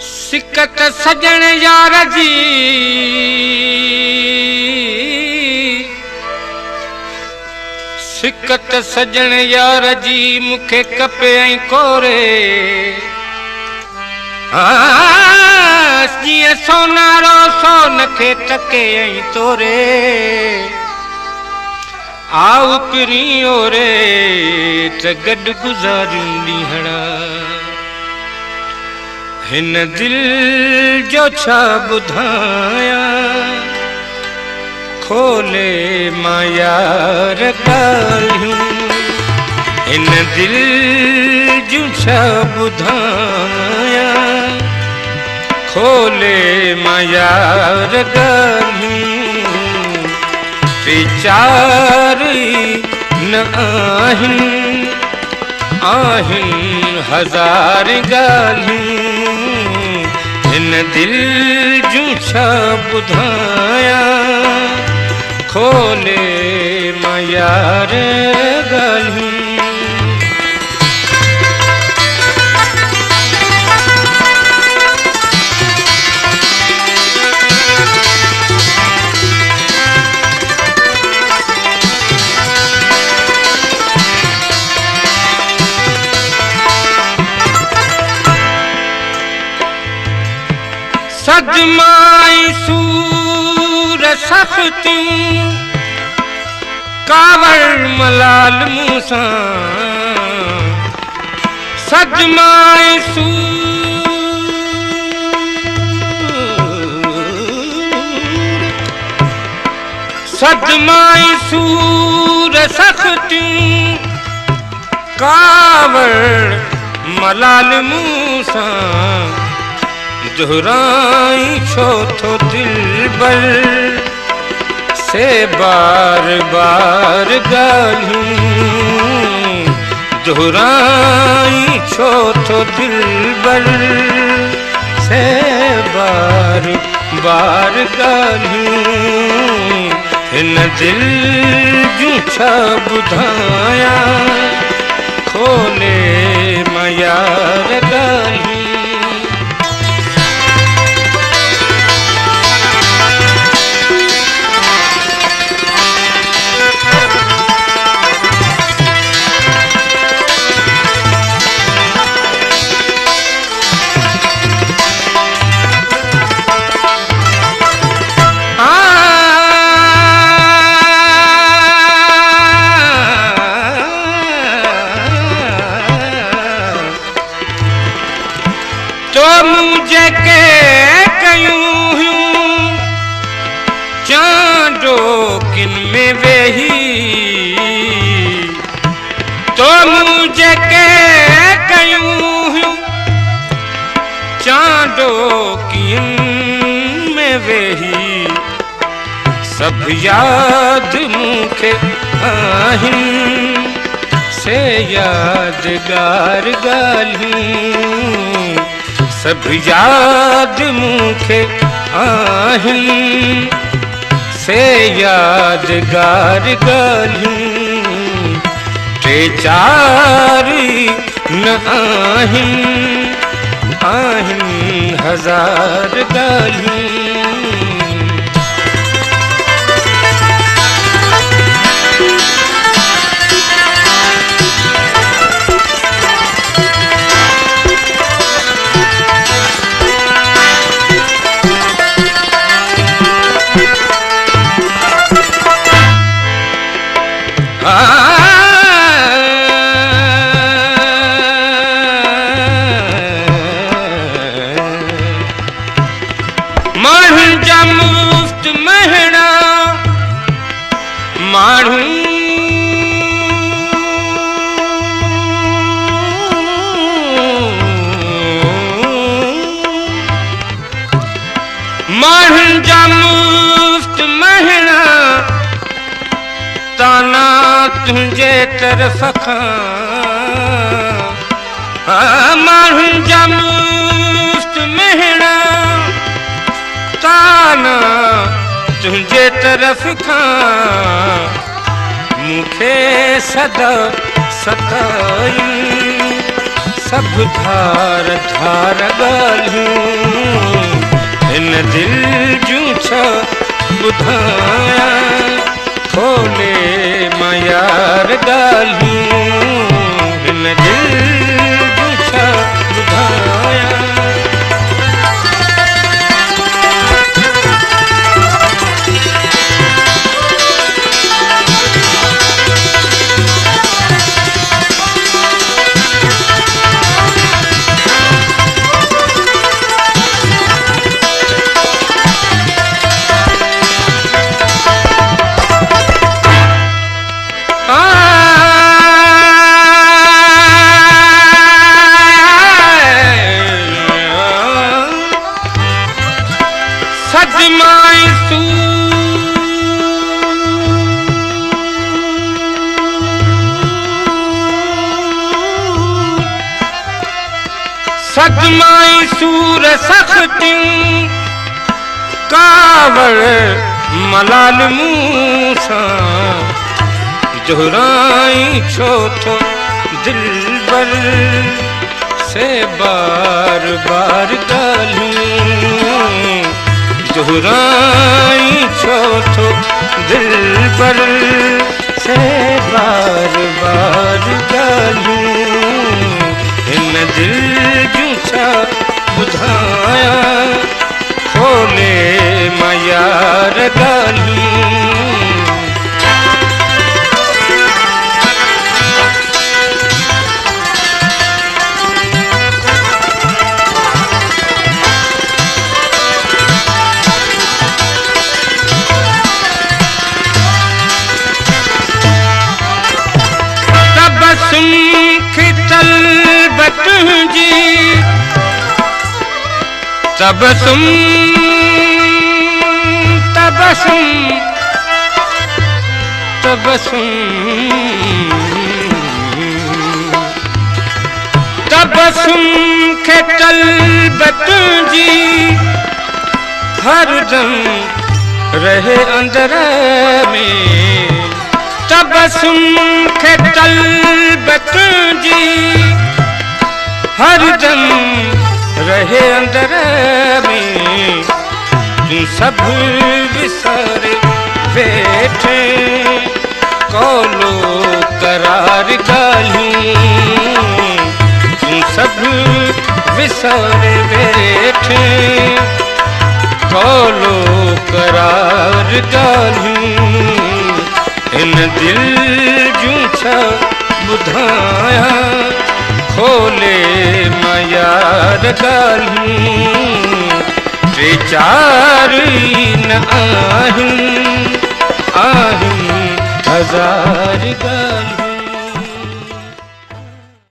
सिकत सजण यार जी सिकत सजण यार जी मुखे कपे ऐं कोरे जीअं सोनारो सोन खे टके ऐं तोरे आऊ पिरी ओरे त गॾु गुज़ारियूं ॾींहड़ा हिन दिल जो छा ॿुधायां खोले मां यार ॻाल्हियूं हिन दिल जूं छा ॿुधायां खोले मां यार ॻाल्हियूं टे चार न आहिनि हज़ार ॻाल्हियूं हिन दिल जूं छा ॿुधायां खोले मां यार ॻाल्हियूं सजमाई सूर सफ़तियूं कावड़ मलाल मूसा सजमाई सूर सफ़तियूं कावड़ मलाल मूसा दोहराई छो तो दिलबर से बार बार गालियूं दोहराई छो तो दिलबर से बार बार गालियूं हिन दिल जूं छा ॿुधायां खोले मां यार ॻाल्हियूं तो मुझे के कयूं चांदो किन में वेही तो मुझे के कयूं चांदो किन में वेही सब याद मुखे आहिनि से यादगार ॻाल्हियूं सब याद मुखे आहिनि से यादगार ॻाल्हियूं टे चार न आहिनि हज़ार ॻाल्हियूं माण्हुनि जा मुफ़्त महणा माण्हुनि जा मुफ़्त महणा ताना तुंहिंजे तरफ़ खां माण्हुनि जा मुफ़्त महणा ताना तुंहिंजे तरफ़ खां मुखे सदा सताई सब धार धार ॻाल्हियूं हिन दिल जूं छा ॿुधायां खोले मां यार ॻाल्हियूं हिन दिल जूं छा ॿुधायां सदमाई सूर सख्तियूं कावड़ मलाल मूसा जोराई छो तो दिल बर से बार बार गालूं जोराई छो तो दिल बर से बार बार गालूं इन दिल जूं छा ॿुधायां खोले मां यार ॻाल्हियूं तबसुम खितल बतूंजी तबसुम तबसुम तबसुम तबसुम खितल बतूंजी हरदम रहे अंदर में तबसुम खितल बतूंजी हरदम रहे अंदर में तू सब विसर बैठे कोलो करार गालूं तू सब विसर बैठे कोलो करार गालूं इन दिल जूं छा ॿुधायां खोले मां यार ॻाल्हियूं टे चार न आहिनि हज़ार ॻाल्हियूं